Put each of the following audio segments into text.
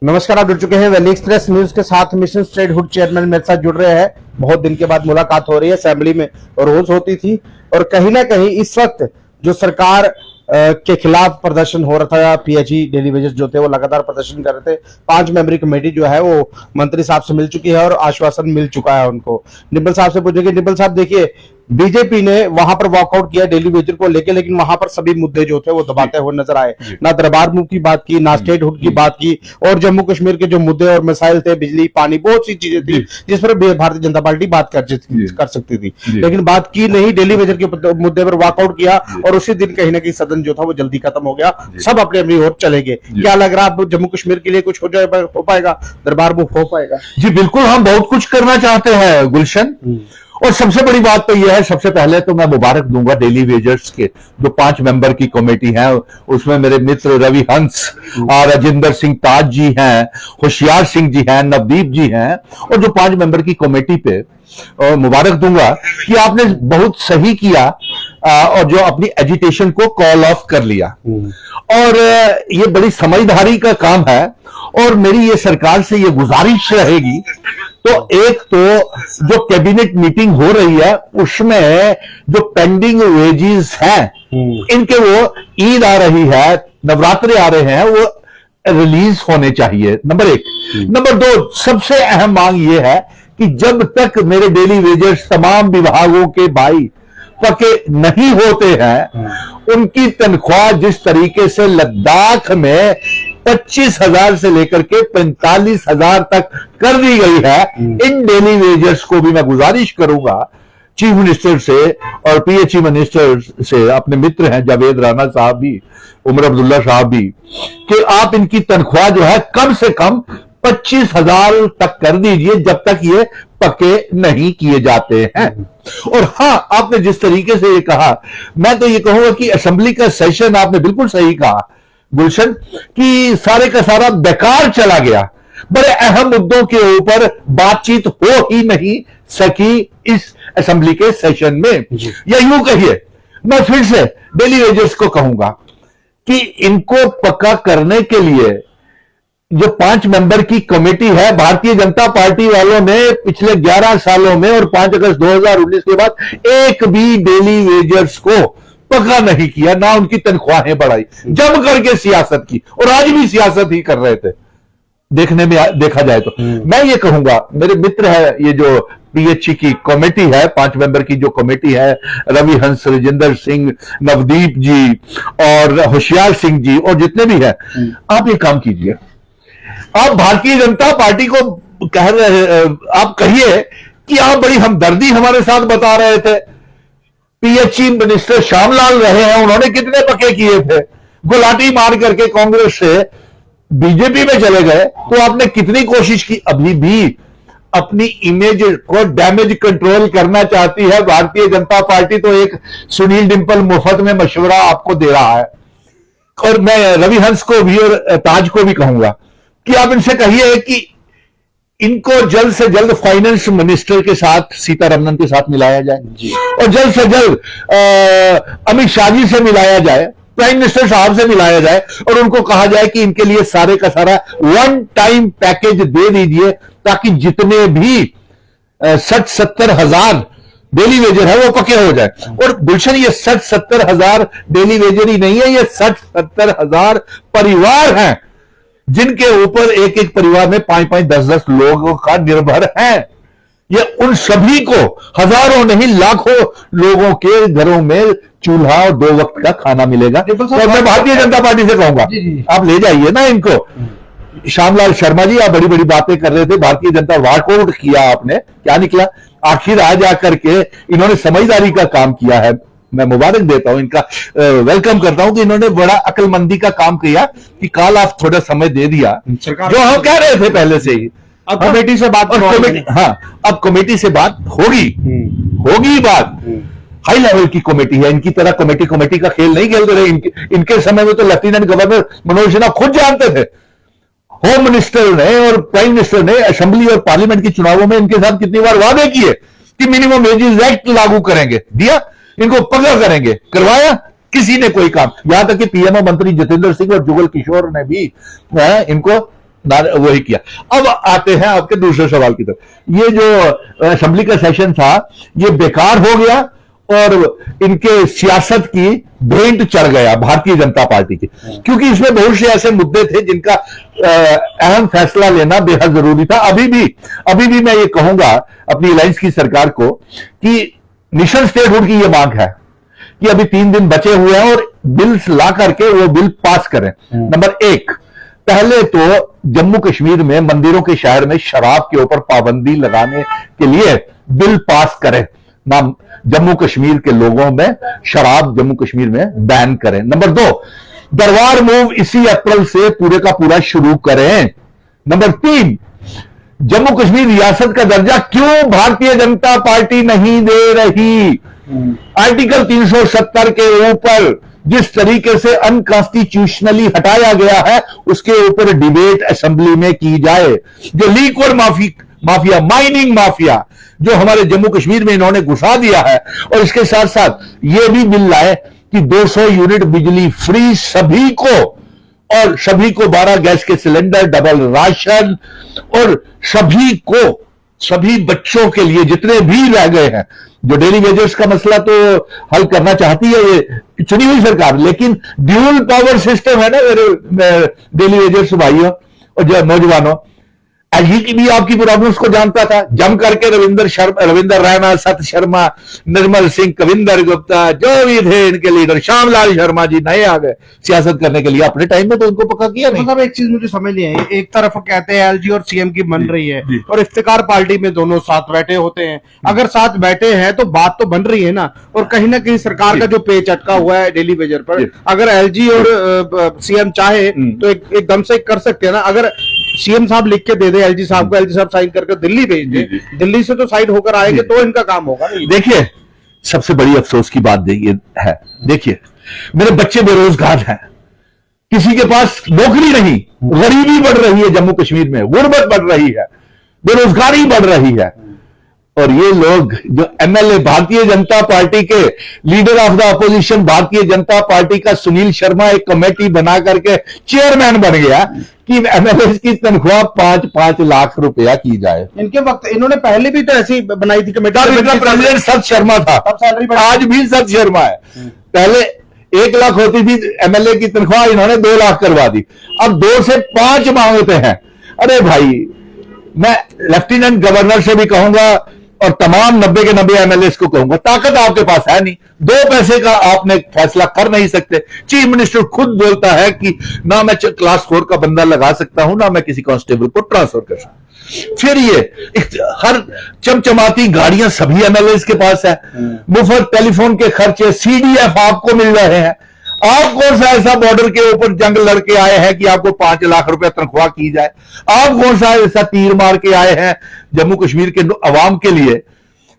नमस्कार, आप जुड़ चुके हैं वैली एक्सप्रेस न्यूज के साथ। मिशन स्टेटहुड चेयरमैन मेरे साथ जुड़ रहे हैं। बहुत दिन के बाद मुलाकात हो रही है। असेंबली में रोज होती थी और कहीं ना कहीं इस वक्त जो सरकार के खिलाफ प्रदर्शन हो रहा था, पीएचई डेली वेजेस जो थे वो लगातार प्रदर्शन कर रहे थे। 5 मेंबरी कमेटी जो है वो मंत्री साहब से मिल चुकी है और आश्वासन मिल चुका है उनको। निब्बल साहब से पूछेंगे। निब्बल साहब, देखिए, बीजेपी ने वहां पर वॉकआउट किया डेली वेजर को लेकर, लेकिन वहां पर सभी मुद्दे जो थे वो दबाते हुए नजर आए। ना दरबार मुंह की बात की, ना स्टेटहुड की बात की, और जम्मू कश्मीर के जो मुद्दे और मसाइल थे, बिजली, पानी, बहुत सी चीजें थी जिस पर भारतीय जनता पार्टी बात कर सकती थी, लेकिन बात की नहीं। डेली वेजर के मुद्दे पर वॉकआउट किया और उसी दिन कहीं ना कहीं सदन जो था वो जल्दी खत्म हो गया। सब अपने अपनी ओर चले गए। क्या लग रहा है, जम्मू कश्मीर के लिए कुछ हो पाएगा? दरबार मुंह हो पाएगा? जी बिल्कुल, हम बहुत कुछ करना चाहते हैं गुलशन। और सबसे बड़ी बात तो यह है, सबसे पहले तो मैं मुबारक दूंगा डेली वेजर्स के जो 5 मेंबर की कमेटी है, उसमें मेरे मित्र रवि हंस और राजेंद्र सिंह ताज जी हैं, होशियार सिंह जी हैं, नवदीप जी हैं, और जो 5 मेंबर की कमेटी पे मुबारक दूंगा कि आपने बहुत सही किया और जो अपनी एजिटेशन को कॉल ऑफ कर लिया। और ये बड़ी समझदारी का काम है। और मेरी ये सरकार से ये गुजारिश रहेगी, तो एक तो जो कैबिनेट मीटिंग हो रही है उसमें जो पेंडिंग वेजेस हैं इनके, वो ईद आ रही है, नवरात्रे आ रहे हैं, वो रिलीज होने चाहिए, नंबर 1। नंबर 2, सबसे अहम मांग ये है कि जब तक मेरे डेली वेजर्स तमाम विभागों के भाई पके नहीं होते हैं, उनकी तनख्वाह जिस तरीके से लद्दाख में 25,000 से लेकर के 45,000 तक कर दी गई है, इन डेली वेजर्स को भी मैं गुजारिश करूंगा चीफ मिनिस्टर से और पीएचई मिनिस्टर से, अपने मित्र हैं जावेद राणा साहब भी, उमर अब्दुल्ला साहब भी, कि आप इनकी तनख्वाह जो है कम से कम 25,000 तक कर दीजिए जब तक ये पक्के नहीं किए जाते हैं। और हां, आपने जिस तरीके से ये कहा, मैं तो ये कहूंगा कि असेंबली का सेशन, आपने बिल्कुल सही कहा गुलशन, कि सारे का सारा बेकार चला गया। बड़े अहम मुद्दों के ऊपर बातचीत हो ही नहीं सकी इस असेंबली के सेशन में। या यूं कहिए, मैं फिर से डेली वेजर्स को कहूंगा कि इनको पक्का करने के लिए जो 5 मेंबर की कमेटी है, भारतीय जनता पार्टी वालों ने पिछले 11 सालों में और 5 अगस्त 2019 के बाद एक भी डेली वेजर्स को पक्का नहीं किया, ना उनकी तनख्वाहें बढ़ाई, जम करके सियासत की, और आज भी सियासत ही कर रहे थे देखने में देखा जाए तो। मैं ये कहूंगा, मेरे मित्र है, ये जो पीएचई की कमेटी है, 5 मेंबर की जो कमेटी है, रवि हंस, राजेंद्र सिंह, नवदीप जी और होशियार सिंह जी और जितने भी हैं, आप ये काम कीजिए। आप भारतीय जनता पार्टी को कह रहे, आप कहिए कि आप बड़ी हमदर्दी हमारे साथ बता रहे थे। पीएचई मिनिस्टर श्यामलाल रहे हैं, उन्होंने कितने पक्के किए थे, गुलाटी मार करके कांग्रेस से बीजेपी में चले गए, तो आपने कितनी कोशिश की। अभी भी अपनी इमेज को डैमेज कंट्रोल करना चाहती है भारतीय जनता पार्टी, तो एक सुनील डिंपल मुफ्त में मशवरा आपको दे रहा है। और मैं रवि हंस को भी और ताज को भी कहूंगा कि आप इनसे कहिए कि इनको जल्द से जल्द फाइनेंस मिनिस्टर के साथ, सीतारमण के साथ मिलाया जाए, और जल्द से जल्द अमित शाह जी से मिलाया जाए, प्राइम मिनिस्टर साहब से मिलाया जाए, और उनको कहा जाए कि इनके लिए सारे का सारा वन टाइम पैकेज दे दीजिए, ताकि जितने भी 60-70 हजार डेली वेजर है वो पक्के हो जाए। और गुलशन, ये 60-70 हजार डेली वेजर ही नहीं है, ये 60-70 हजार परिवार हैं जिनके ऊपर एक एक परिवार में 5-5, 10-10 लोगों का निर्भर है। ये उन सभी को, हजारों नहीं लाखों लोगों के घरों में चूल्हा और 2 वक्त का खाना मिलेगा। तो मैं भारतीय जनता पार्टी से कहूंगा, आप ले जाइए ना इनको। श्यामलाल शर्मा जी, आप बड़ी बड़ी बातें कर रहे थे, भारतीय जनता वॉकआउट किया आपने, क्या निकला? आखिर आ जाकर के इन्होंने समझदारी का काम किया है। मैं मुबारक देता हूं, इनका वेलकम करता हूं कि इन्होंने बड़ा अक्लमंदी का काम किया कि कल आप थोड़ा समय दे दिया, जो हम कह रहे थे पहले से ही। अब कमेटी से बात, हाँ, अब कमेटी से बात होगी बात। हाई लेवल की कमेटी है, इनकी तरह कमेटी का खेल नहीं खेलते रहे। इनके समय में तो लेफ्टिनेंट गवर्नर मनोज सिन्हा खुद जानते थे। होम मिनिस्टर ने और प्राइम मिनिस्टर ने असेंबली और पार्लियामेंट के चुनावों में इनके साथ कितनी बार वादे किए कि मिनिमम वेजेस एक्ट लागू करेंगे, दिया, इनको पक्का करेंगे, करवाया? किसी ने कोई काम। यहां तक कि पीएमओ मंत्री जितेंद्र सिंह और जुगल किशोर ने भी इनको वही किया। अब आते हैं आपके दूसरे सवाल की तरफ। ये जो असेंबली का सेशन था ये बेकार हो गया और इनके सियासत की भेंट चढ़ गया भारतीय जनता पार्टी की, क्योंकि इसमें बहुत से ऐसे मुद्दे थे जिनका अहम फैसला लेना बेहद जरूरी था। अभी भी मैं ये कहूंगा अपनी अलायंस की सरकार को कि मिशन स्टेटहुड की ये मांग है कि अभी 3 दिन बचे हुए हैं और बिल ला करके वो बिल पास करें। नंबर 1, पहले तो जम्मू कश्मीर में मंदिरों के शहर में शराब के ऊपर पाबंदी लगाने के लिए बिल पास करें, ना जम्मू कश्मीर के लोगों में शराब जम्मू कश्मीर में बैन करें। नंबर 2, दरबार मूव इसी अप्रैल से पूरे का पूरा शुरू करें। नंबर 3, जम्मू कश्मीर रियासत का दर्जा क्यों भारतीय जनता पार्टी नहीं दे रही? आर्टिकल 370 के ऊपर जिस तरीके से अनकॉन्स्टिट्यूशनली हटाया गया है उसके ऊपर डिबेट असेंबली में की जाए। जो लीकर माफिया, माइनिंग माफिया जो हमारे जम्मू कश्मीर में इन्होंने घुसा दिया है, और इसके साथ साथ यह भी बिल लाए कि 200 यूनिट बिजली फ्री सभी को, और सभी को 12 गैस के सिलेंडर, डबल राशन, और सभी बच्चों के लिए जितने भी रह गए हैं। जो डेली वेजर्स का मसला तो हल करना चाहती है ये चुनी हुई सरकार, लेकिन ड्यूल पावर सिस्टम है ना मेरे डेली वेजर्स भाइयों और जो नौजवानों, एलजी की भी आपकी प्रॉब्लम्स को जानता था, जम करके रविंदर रैना, सत शर्मा, निर्मल सिंह, कविंदर गुप्ता, जो भी थे इनके लीडर, श्यामलाल शर्मा जी नए आ गए सियासत करने के लिए। अपने टाइम में तो उनको पक्का किया नहीं। मतलब एक चीज मुझे समझ नहीं आई, एक तरफ कहते हैं एलजी और सीएम की बन रही है और इफ्तिकार पार्टी में दोनों साथ बैठे होते हैं। अगर साथ बैठे हैं तो बात तो बन रही है ना, और कहीं ना कहीं सरकार का जो पेच अटका हुआ है डेली वेजर पर, अगर एलजी और सीएम चाहे तो एकदम से कर सकते हैं ना। अगर सीएम साहब लिख के दे दे एलजी साहब को, एलजी साहब साइन करके दिल्ली भेज दे, दिल्ली से तो साइड होकर आएंगे तो इनका काम होगा नहीं। देखिए सबसे बड़ी अफसोस की बात ये है, देखिए मेरे बच्चे बेरोजगार हैं, किसी के पास नौकरी नहीं, गरीबी बढ़ रही है जम्मू कश्मीर में, गुर्बत बढ़ रही है, बेरोजगारी बढ़ रही है, और ये लोग जो एमएलए भारतीय जनता पार्टी के leader of the opposition Bharatiya Janata party का सुनील शर्मा एक कमेटी बना करके चेयरमैन बन गया कि एमएलए की तनख्वाह 5-5 लाख रुपया की जाए। इनके वक्त इन्होंने पहले भी तो ऐसी बनाई थी कमेटी, प्रेसिडेंट सत शर्मा था, आज भी सत शर्मा है। पहले 1 लाख होती थी एमएलए की तनख्वाह, इन्होंने 2 लाख करवा दी, अब 2 से 5 मांगते हैं। अरे भाई, मैं लेफ्टिनेंट गवर्नर से भी कहूंगा और तमाम 90 के 90 एमएलए को कहूंगा, ताकत आपके पास है नहीं, 2 पैसे का आपने फैसला कर नहीं सकते। चीफ मिनिस्टर खुद बोलता है कि ना मैं क्लास 4 का बंदा लगा सकता हूं, ना मैं किसी कांस्टेबल को ट्रांसफर कर सकता। फिर ये हर चमचमाती गाड़ियां सभी एमएलए के पास है, मुफ्त टेलीफोन के खर्चे, सीडीएफ आपको मिल रहे हैं। आप कौन सा ऐसा बॉर्डर के ऊपर जंग लड़के आए हैं कि आपको 5 लाख रुपए तनख्वाह की जाए? आप कौन सा ऐसा तीर मार के आए हैं जम्मू कश्मीर के अवाम के लिए,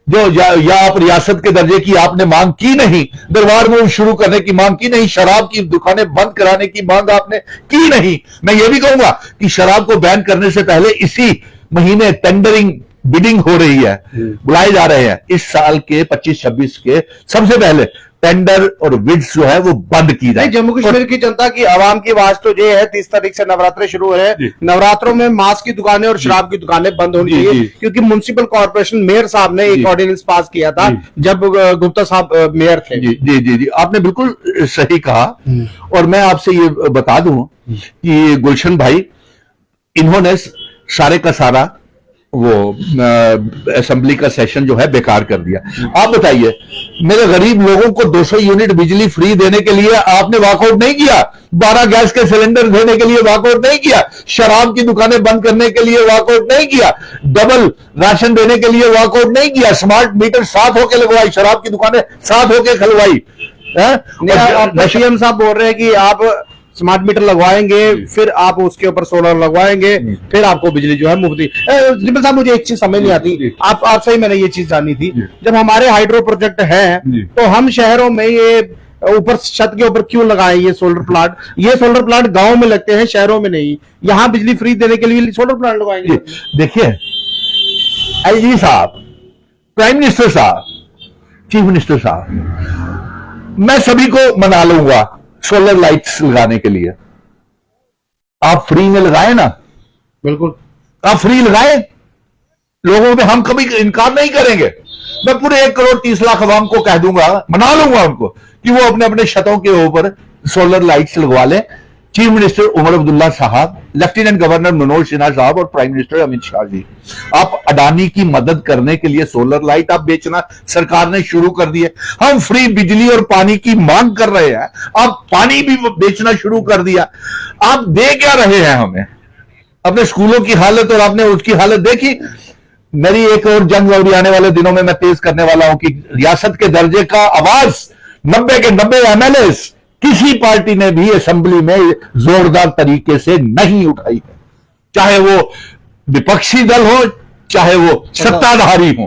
जो या आप रियासत के दर्जे की आपने मांग की नहीं, दरबार मूव शुरू करने की मांग की नहीं, शराब की दुकानें बंद कराने की मांग आपने की नहीं। मैं ये भी कहूंगा कि शराब को बैन करने से पहले इसी महीने टेंडरिंग बिडिंग हो रही है, बुलाए जा रहे हैं इस साल के 25-26 के सबसे पहले टेंडर और बिड्स जो है वो बंद की जाए। जम्मू कश्मीर की जनता की आवाम की आवाज तो ये है, 30 तारीख से नवरात्रे शुरू हो रहे हैं, नवरात्रों में मांस की दुकानें और शराब की दुकानें बंद होनी चाहिए, क्योंकि म्युनिसिपल कॉर्पोरेशन मेयर साहब ने एक ऑर्डिनेंस पास किया था जब गुप्ता साहब मेयर थे। जी, आपने बिल्कुल सही कहा। और मैं आपसे ये बता दूं कि गुलशन भाई, इन्होंने सारे का सारा वो असेंबली का सेशन जो है बेकार कर दिया। आप बताइए, मेरे गरीब लोगों को 200 यूनिट बिजली फ्री देने के लिए आपने वॉकआउट नहीं किया, 12 गैस के सिलेंडर देने के लिए वॉकआउट नहीं किया, शराब की दुकानें बंद करने के लिए वॉकआउट नहीं किया, डबल राशन देने के लिए वॉकआउट नहीं किया, स्मार्ट मीटर साथ होकर लगवाई, शराब की दुकानें साथ होकर खुलवाई। सीएम साहब बोल रहे हैं कि आप स्मार्ट मीटर लगवाएंगे, फिर आप उसके ऊपर सोलर लगवाएंगे, फिर आपको बिजली जो है मुफ्त। निपल साहब, मुझे एक चीज समझ नहीं आती, आपसे ही मैंने ये चीज जानी थी, जब हमारे हाइड्रो प्रोजेक्ट है तो हम शहरों में ये ऊपर छत के ऊपर क्यों लगाए ये सोलर प्लांट? ये सोलर प्लांट गांव में लगते हैं, शहरों में नहीं। यहां बिजली फ्री देने के लिए सोलर प्लांट लगवाएंगे। देखिए, एलजी साहब, प्राइम मिनिस्टर साहब, चीफ मिनिस्टर साहब, मैं सभी को मना लूंगा सोलर लाइट्स लगाने के लिए। आप फ्री में लगाए ना, बिल्कुल। आप फ्री लगाए लोगों पे, हम कभी इनकार नहीं करेंगे। मैं पूरे 1,30,00,000 अवाम को कह दूंगा, मना लूंगा उनको कि वो अपने अपने छतों के ऊपर सोलर लाइट्स लगवा लें। चीफ मिनिस्टर उमर अब्दुल्ला साहब, लेफ्टिनेंट गवर्नर मनोज सिन्हा साहब और प्राइम मिनिस्टर अमित शाह जी, आप अडानी की मदद करने के लिए सोलर लाइट आप बेचना सरकार ने शुरू कर दिए। हम फ्री बिजली और पानी की मांग कर रहे हैं, आप पानी भी बेचना शुरू कर दिया। आप दे क्या रहे हैं हमें? अपने स्कूलों की हालत और आपने उसकी हालत देखी। मेरी एक और जंग अभी आने वाले दिनों में मैं तेज करने वाला हूं कि रियासत के दर्जे का आवाज 90 के 90 एमएलए किसी पार्टी ने भी असेंबली में जोरदार तरीके से नहीं उठाई है, चाहे वो विपक्षी दल हो चाहे वो सत्ताधारी हो,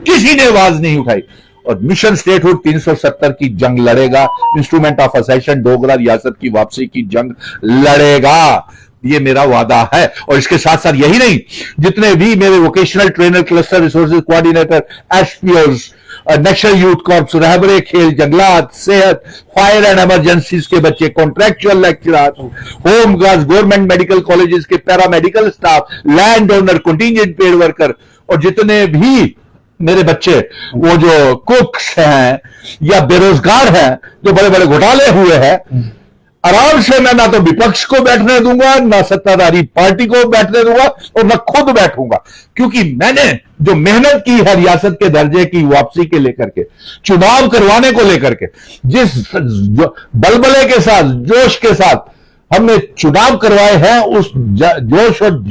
किसी ने आवाज नहीं उठाई। और मिशन स्टेटहुड 370 की जंग लड़ेगा, इंस्ट्रूमेंट ऑफ असेशन डोगरा रियासत की वापसी की जंग लड़ेगा, ये मेरा वादा है। और इसके साथ साथ यही नहीं, जितने भी मेरे vocational trainer, cluster resources coordinator, SPOs, national youth corps, रहबरे खेल, जंगलात, सेहत, फायर एंड इमरजेंसीज के बच्चे, contractual lecturer, home guards, government medical colleges के paramedical staff, land owner, contingent paid worker और जितने भी मेरे बच्चे वो जो कुक्स हैं या बेरोजगार हैं, जो बड़े बड़े घोटाले हुए हैं, आराम से मैं ना तो विपक्ष को बैठने दूंगा, ना सत्ताधारी पार्टी को बैठने दूंगा और मैं खुद बैठूंगा। क्योंकि मैंने जो मेहनत की है रियासत के दर्जे की वापसी के लेकर के, चुनाव करवाने को लेकर के, जिस बलबले के साथ, जोश के साथ हमने चुनाव करवाए हैं, उस जोश और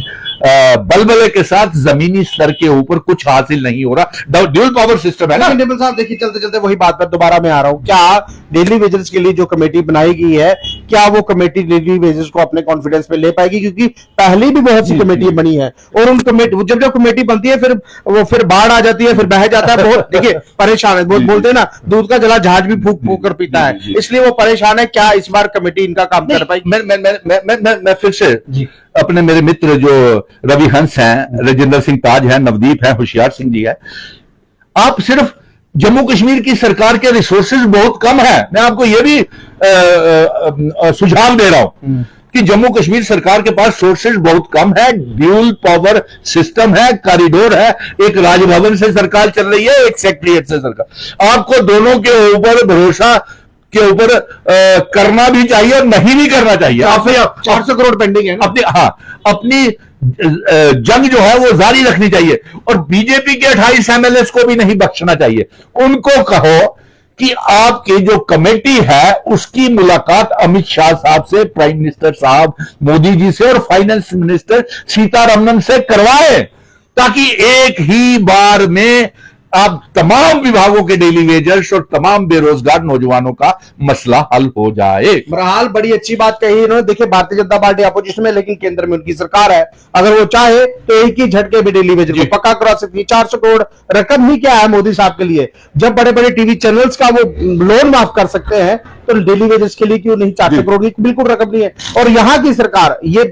बलबले के साथ जमीनी स्तर के ऊपर कुछ हासिल नहीं हो रहा। ड्यूल पावर सिस्टम है ना। निर्मल साहब देखिए, चलते चलते वही बात पर दोबारा मैं आ रहा हूं, क्या डेली वेजेस के लिए जो कमेटी बनाई गई है, क्या वो कमेटी डेली वेजेस को अपने कॉन्फिडेंस पे ले पाएगी? क्योंकि पहले भी बहुत सी कमेटी बनी है और उन कमेटी जब कमेटी बनती है फिर बाढ़ आ जाती है, फिर बह जाता है। बहुत देखिए परेशान है, बहुत बोलते हैं ना, दूध का जला जहाज भी फूक फूक कर पीता है, इसलिए वो परेशान है। क्या इस बार कमेटी इनका काम कर पाएगी? मैं फिर से अपने मेरे मित्र जो रवि हंस हैं, राजेंद्र सिंह ताज हैं, नवदीप हैं, होशियार सिंह जी है, आप सिर्फ जम्मू कश्मीर की सरकार के रिसोर्सेज बहुत कम है। मैं आपको यह भी सुझाव दे रहा हूं कि जम्मू कश्मीर सरकार के पास सोर्सेज बहुत कम है। ड्यूल पावर सिस्टम है, कॉरिडोर है, एक राजभवन से सरकार चल रही है, एक सेक्रेटरीट से सरकार। आपको दोनों के ऊपर भरोसा के ऊपर करना भी चाहिए और नहीं भी करना चाहिए। आपसे 400 करोड़ पेंडिंग है ना? अपनी जंग जो है वो जारी रखनी चाहिए और बीजेपी के 28 एमएलए को भी नहीं बख्शना चाहिए। उनको कहो कि आपकी जो कमेटी है उसकी मुलाकात अमित शाह साहब से, प्राइम मिनिस्टर साहब मोदी जी से और फाइनेंस मिनिस्टर सीतारमण से करवाए, ताकि एक ही बार में आप तमाम विभागों के डेली वेजर्स और तमाम बेरोजगार नौजवानों का मसला हल हो जाए। बहरहाल बड़ी अच्छी बात कही इन्होंने। देखिए भारतीय जनता पार्टी अपोजिशन में, लेकिन केंद्र में उनकी सरकार है। अगर वो चाहे तो एक ही झटके में डेली वेजर को पक्का करा सकती है। 400 करोड़ रकम ही क्या है मोदी साहब के लिए? जब बड़े बड़े टीवी चैनल्स का वो लोन माफ कर सकते हैं तो डेली वेजेस के लिए क्यों नहीं? 400 करोड़ की बिल्कुल रकम नहीं है। और यहाँ की सरकार ये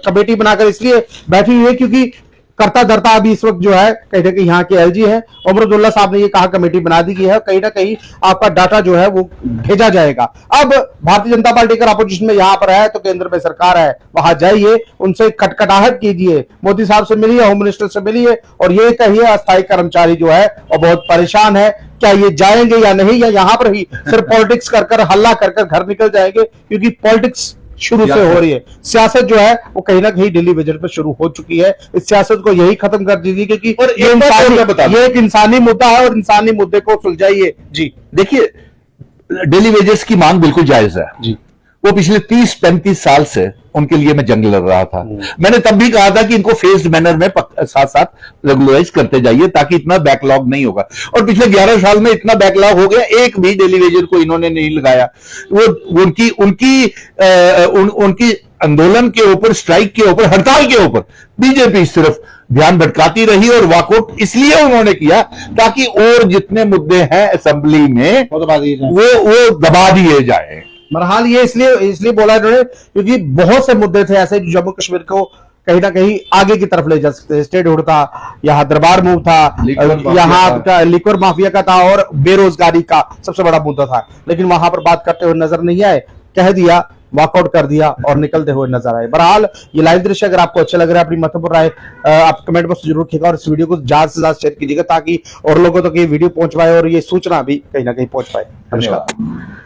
कमेटी बनाकर इसलिए बैठी हुई है क्योंकि करता धरता अभी इस वक्त जो है कहीं ना कहीं यहाँ के एलजी है, उमर अब्दुल्ला साहब ने ये कहा कमेटी बना दी गई है, कहीं ना कहीं आपका डाटा जो है वो भेजा जाएगा। अब भारतीय जनता पार्टी का अपोजिशन में यहाँ पर है तो केंद्र में सरकार है, वहां जाइए, उनसे खटखटाहट कीजिए, मोदी साहब से मिलिए, होम मिनिस्टर से मिलिए और ये कहिए अस्थायी कर्मचारी जो है और बहुत परेशान है, क्या ये जाएंगे या नहीं, या यहाँ पर ही सिर्फ पॉलिटिक्स कर हल्ला कर घर निकल जाएंगे? क्योंकि पॉलिटिक्स शुरू से हो रही है, सियासत जो है वो कहीं ना कहीं डेली वेजर पर शुरू हो चुकी है। इस सियासत को यही खत्म कर दीजिए क्योंकि ये एक इंसानी मुद्दा है और इंसानी मुद्दे को सुलझाइए। जी देखिए, डेली वेजेस की मांग बिल्कुल जायज है जी। वो पिछले 30-35 साल से उनके लिए मैं जंग लड़ रहा था। मैंने तब भी कहा था कि इनको फेस्ड मैनर में साथ साथ रेगुलराइज करते जाइए ताकि इतना बैकलॉग नहीं होगा। और पिछले 11 साल में इतना बैकलॉग हो गया, एक भी डेली वेजर को इन्होंने नहीं लगाया। वो उनकी आंदोलन के ऊपर, स्ट्राइक के ऊपर, हड़ताल के ऊपर बीजेपी सिर्फ ध्यान भटकाती रही और वॉकआउट इसलिए उन्होंने किया ताकि और जितने मुद्दे हैं असेंबली में वो दबा दिए जाए। बहरहाल ये इसलिए बोला इन्होंने क्योंकि बहुत से मुद्दे थे ऐसे जो जम्मू कश्मीर को कहीं ना कहीं आगे की तरफ ले जा सकते हैं। स्टेटहुड था, यहाँ दरबार मूव था, यहाँ लिक्वर माफिया का था और बेरोजगारी का सबसे बड़ा मुद्दा था, लेकिन वहां पर बात करते हुए नजर नहीं आए। कह दिया वॉकआउट कर दिया और निकलते हुए नजर आए। बहरहाल ये लाइव दृश्य अगर आपको अच्छे लग रहा है, अपनी महत्वपूर्ण राय आप कमेंट बॉक्स जरूर रखिएगा और इस वीडियो को ज्यादा से ज्यादा शेयर कीजिएगा ताकि और लोगों तक ये वीडियो पहुंच पाए और ये सूचना भी कहीं ना कहीं पहुंच पाए। नमस्कार।